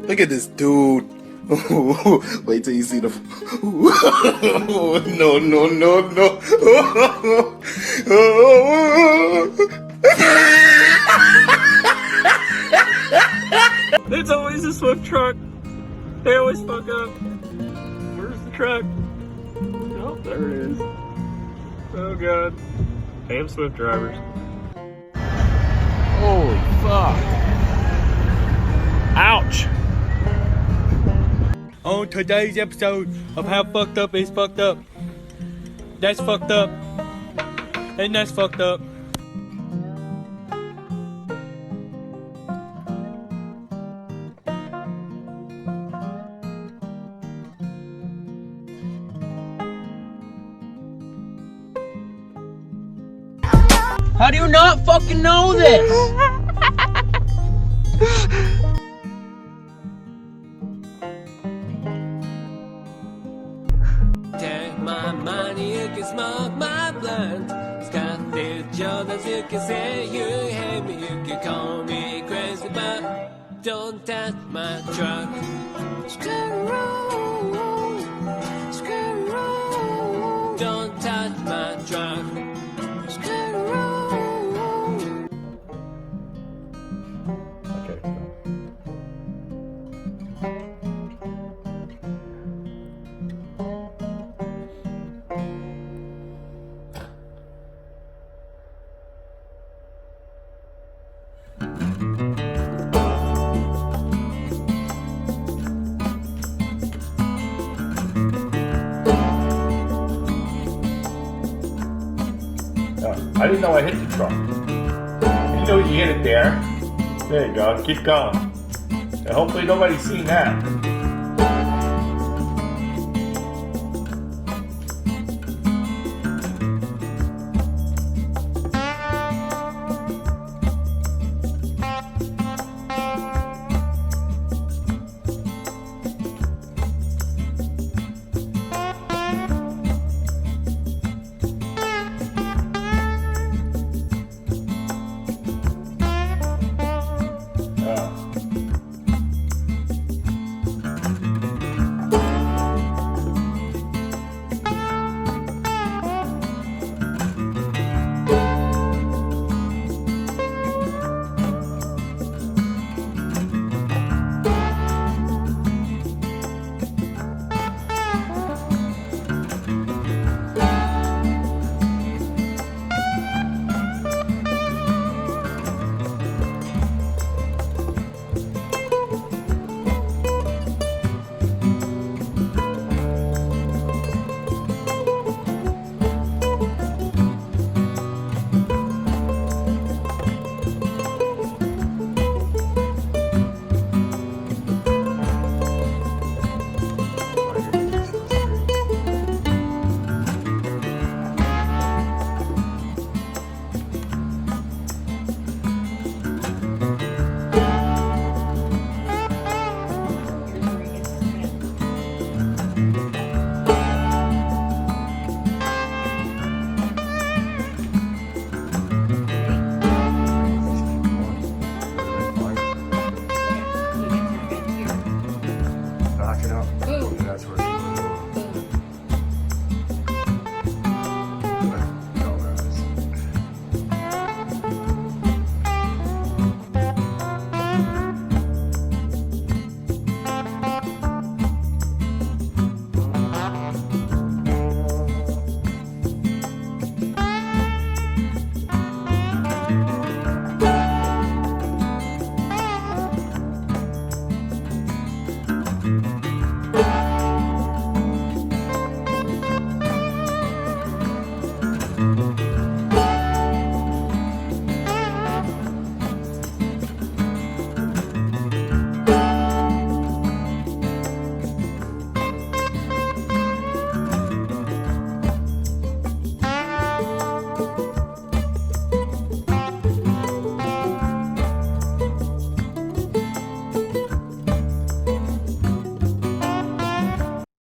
Look at this dude. Wait till you see the. No, no, no, no. It's always a Swift truck. They always fuck up. Where's the truck? Oh, there it is. Oh god. Damn Swift drivers. Holy fuck. Ouch. On today's episode of How Fucked Up Is Fucked Up. That's fucked up. And that's fucked up. How do you not fucking know this? Take my money, you can smoke my blunt. Scott the Jordans, you can say you hate me, you can call me crazy, but don't touch my truck. Screw, screw, don't touch my truck. I didn't know I hit the truck. You know you hit it there. There you go. Keep going. And hopefully nobody's seen that.